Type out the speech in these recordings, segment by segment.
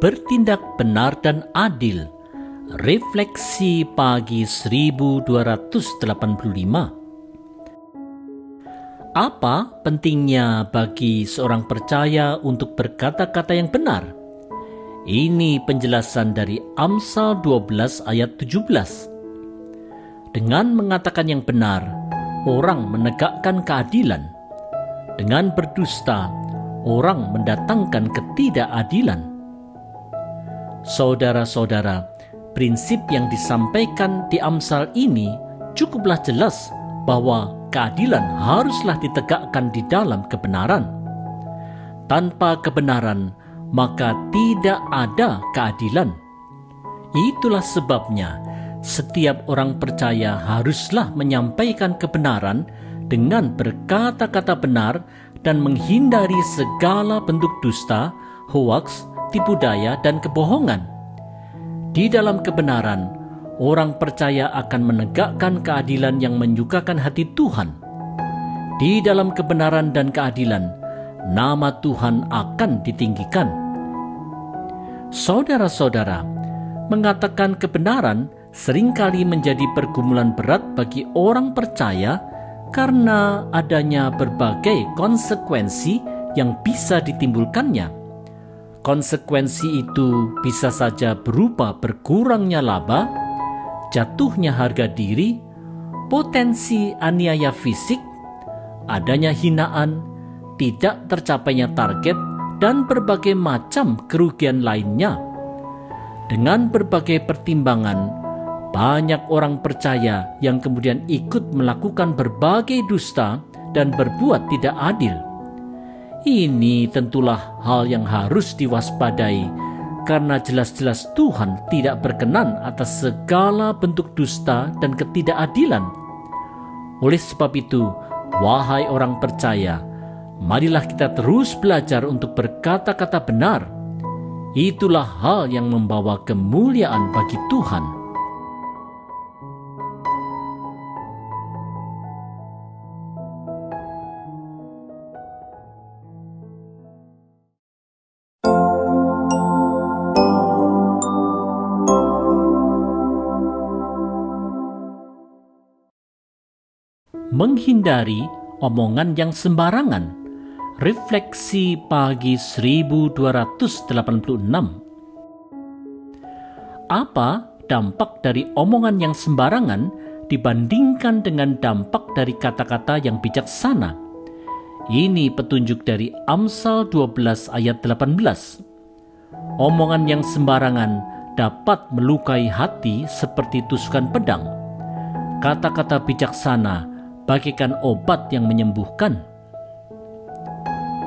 bertindak benar dan adil. Refleksi pagi 1285. Apa pentingnya bagi seorang percaya untuk berkata-kata yang benar? Ini penjelasan dari Amsal 12 ayat 17. Dengan mengatakan yang benar, orang menegakkan keadilan. Dengan berdusta, orang mendatangkan ketidakadilan. Saudara-saudara, prinsip yang disampaikan di Amsal ini cukuplah jelas bahwa keadilan haruslah ditegakkan di dalam kebenaran. Tanpa kebenaran, maka tidak ada keadilan. Itulah sebabnya setiap orang percaya haruslah menyampaikan kebenaran dengan berkata-kata benar dan menghindari segala bentuk dusta, hoaks, tipu daya, dan kebohongan. Di dalam kebenaran, orang percaya akan menegakkan keadilan yang menyukakan hati Tuhan. Di dalam kebenaran dan keadilan, nama Tuhan akan ditinggikan. Saudara-saudara, mengatakan kebenaran seringkali menjadi pergumulan berat bagi orang percaya karena adanya berbagai konsekuensi yang bisa ditimbulkannya. Konsekuensi itu bisa saja berupa berkurangnya laba, jatuhnya harga diri, potensi aniaya fisik, adanya hinaan, tidak tercapainya target, dan berbagai macam kerugian lainnya. Dengan berbagai pertimbangan, banyak orang percaya yang kemudian ikut melakukan berbagai dusta dan berbuat tidak adil. Ini tentulah hal yang harus diwaspadai, karena jelas-jelas Tuhan tidak berkenan atas segala bentuk dusta dan ketidakadilan. Oleh sebab itu, wahai orang percaya, marilah kita terus belajar untuk berkata-kata benar. Itulah hal yang membawa kemuliaan bagi Tuhan. Menghindari omongan yang sembarangan. Refleksi pagi 1286. Apa dampak dari omongan yang sembarangan dibandingkan dengan dampak dari kata-kata yang bijaksana? Ini petunjuk dari Amsal 12 ayat 18. Omongan yang sembarangan dapat melukai hati seperti tusukan pedang. Kata-kata bijaksana bagaikan obat yang menyembuhkan.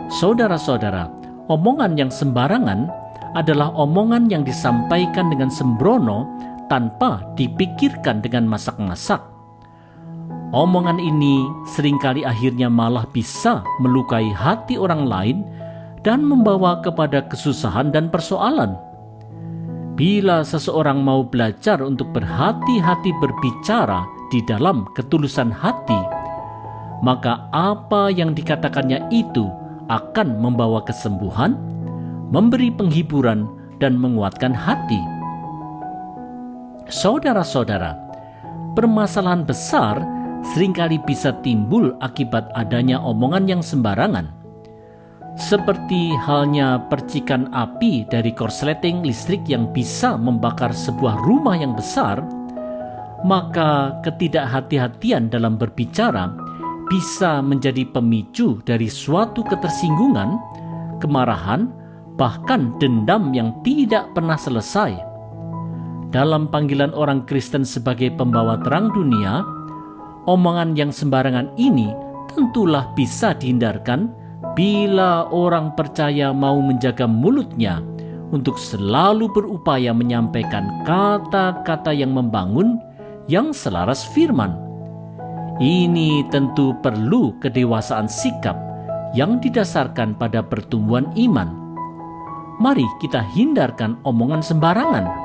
Saudara-saudara, omongan yang sembarangan adalah omongan yang disampaikan dengan sembrono tanpa dipikirkan dengan masak-masak. Omongan ini seringkali akhirnya malah bisa melukai hati orang lain dan membawa kepada kesusahan dan persoalan. Bila seseorang mau belajar untuk berhati-hati berbicara di dalam ketulusan hati, maka apa yang dikatakannya itu akan membawa kesembuhan, memberi penghiburan, dan menguatkan hati. Saudara-saudara, permasalahan besar seringkali bisa timbul akibat adanya omongan yang sembarangan. Seperti halnya percikan api dari korsleting listrik yang bisa membakar sebuah rumah yang besar, maka ketidakhati-hatian dalam berbicara bisa menjadi pemicu dari suatu ketersinggungan, kemarahan, bahkan dendam yang tidak pernah selesai. Dalam panggilan orang Kristen sebagai pembawa terang dunia, omongan yang sembarangan ini tentulah bisa dihindarkan bila orang percaya mau menjaga mulutnya untuk selalu berupaya menyampaikan kata-kata yang membangun, yang selaras firman. Ini tentu perlu kedewasaan sikap yang didasarkan pada pertumbuhan iman. Mari kita hindarkan omongan sembarangan.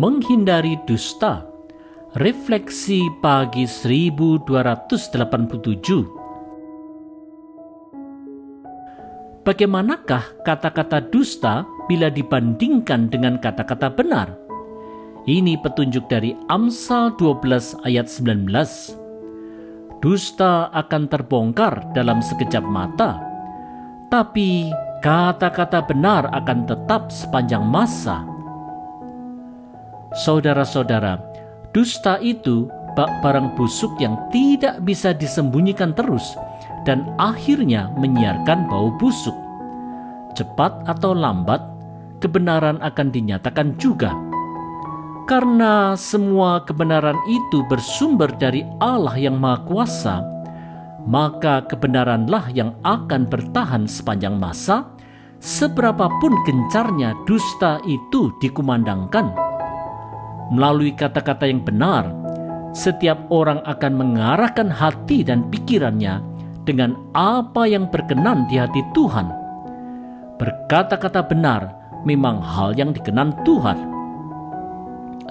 menghindari dusta. Refleksi pagi 1287. Bagaimanakah kata-kata dusta bila dibandingkan dengan kata-kata benar? Ini petunjuk dari Amsal 12 ayat 19. Dusta akan terbongkar dalam sekejap mata, tapi kata-kata benar akan tetap sepanjang masa. Saudara-saudara, dusta itu bak barang busuk yang tidak bisa disembunyikan terus dan akhirnya menyiarkan bau busuk. Cepat atau lambat, kebenaran akan dinyatakan juga. Karena semua kebenaran itu bersumber dari Allah yang Maha Kuasa, maka kebenaranlah yang akan bertahan sepanjang masa, seberapapun gencarnya dusta itu dikumandangkan. Melalui kata-kata yang benar, setiap orang akan mengarahkan hati dan pikirannya dengan apa yang berkenan di hati Tuhan. Berkata-kata benar memang hal yang dikenan Tuhan.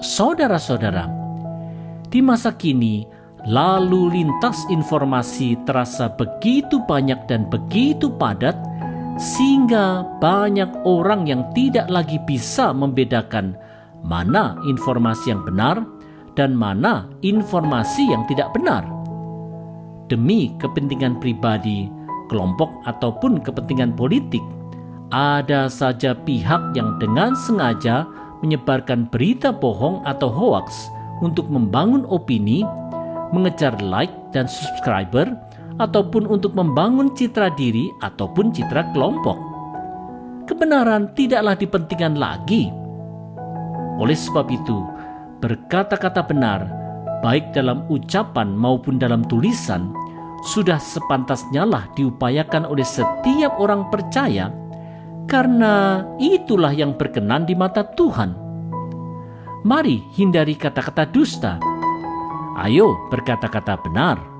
Saudara-saudara, di masa kini lalu lintas informasi terasa begitu banyak dan begitu padat, sehingga banyak orang yang tidak lagi bisa membedakan mana informasi yang benar dan mana informasi yang tidak benar. Demi kepentingan pribadi, kelompok ataupun kepentingan politik, ada saja pihak yang dengan sengaja menyebarkan berita bohong atau hoaks untuk membangun opini, mengejar like dan subscriber, ataupun untuk membangun citra diri ataupun citra kelompok. Kebenaran tidaklah dipentingkan lagi. Oleh sebab itu, berkata-kata benar, baik dalam ucapan maupun dalam tulisan, sudah sepantasnya lah diupayakan oleh setiap orang percaya, karena itulah yang berkenan di mata Tuhan. Mari hindari kata-kata dusta. Ayo berkata-kata benar.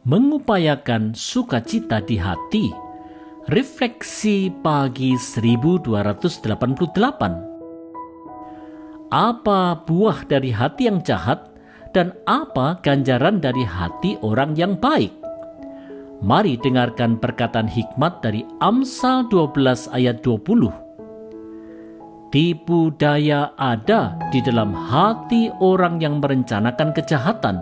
Mengupayakan sukacita di hati. Refleksi pagi 1288. Apa buah dari hati yang jahat dan apa ganjaran dari hati orang yang baik? Mari dengarkan perkataan hikmat dari Amsal 12 ayat 20. Tipu daya ada di dalam hati orang yang merencanakan kejahatan,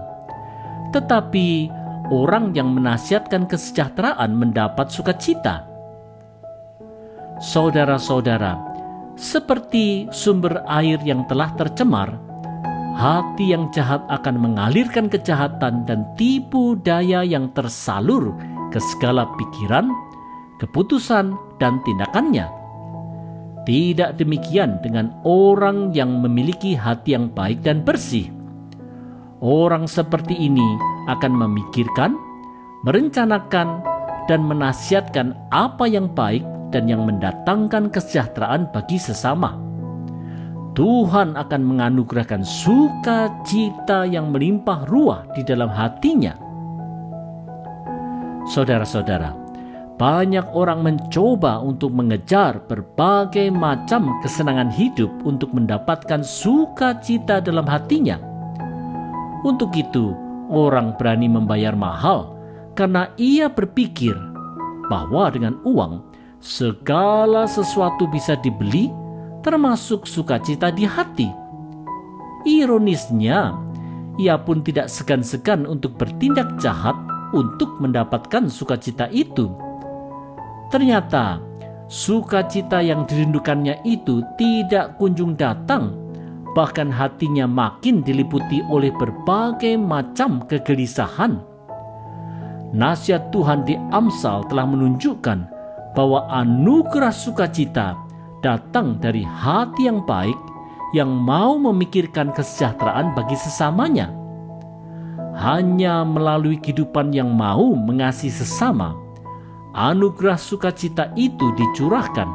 tetapi orang yang menasihatkan kesejahteraan mendapat sukacita. Saudara-saudara, seperti sumber air yang telah tercemar, hati yang jahat akan mengalirkan kejahatan dan tipu daya yang tersalur ke segala pikiran, keputusan, dan tindakannya. Tidak demikian dengan orang yang memiliki hati yang baik dan bersih. Orang seperti ini akan memikirkan, merencanakan, dan menasihatkan apa yang baik dan yang mendatangkan kesejahteraan bagi sesama. Tuhan akan menganugerahkan sukacita yang melimpah ruah di dalam hatinya. Saudara-saudara, banyak orang mencoba untuk mengejar berbagai macam kesenangan hidup untuk mendapatkan sukacita dalam hatinya. Untuk itu, orang berani membayar mahal karena ia berpikir bahwa dengan uang segala sesuatu bisa dibeli, termasuk sukacita di hati. Ironisnya, ia pun tidak segan-segan untuk bertindak jahat untuk mendapatkan sukacita itu. Ternyata, sukacita yang dirindukannya itu tidak kunjung datang, bahkan hatinya makin diliputi oleh berbagai macam kegelisahan. Nasihat Tuhan di Amsal telah menunjukkan bahwa anugerah sukacita datang dari hati yang baik yang mau memikirkan kesejahteraan bagi sesamanya. Hanya melalui kehidupan yang mau mengasihi sesama, anugerah sukacita itu dicurahkan.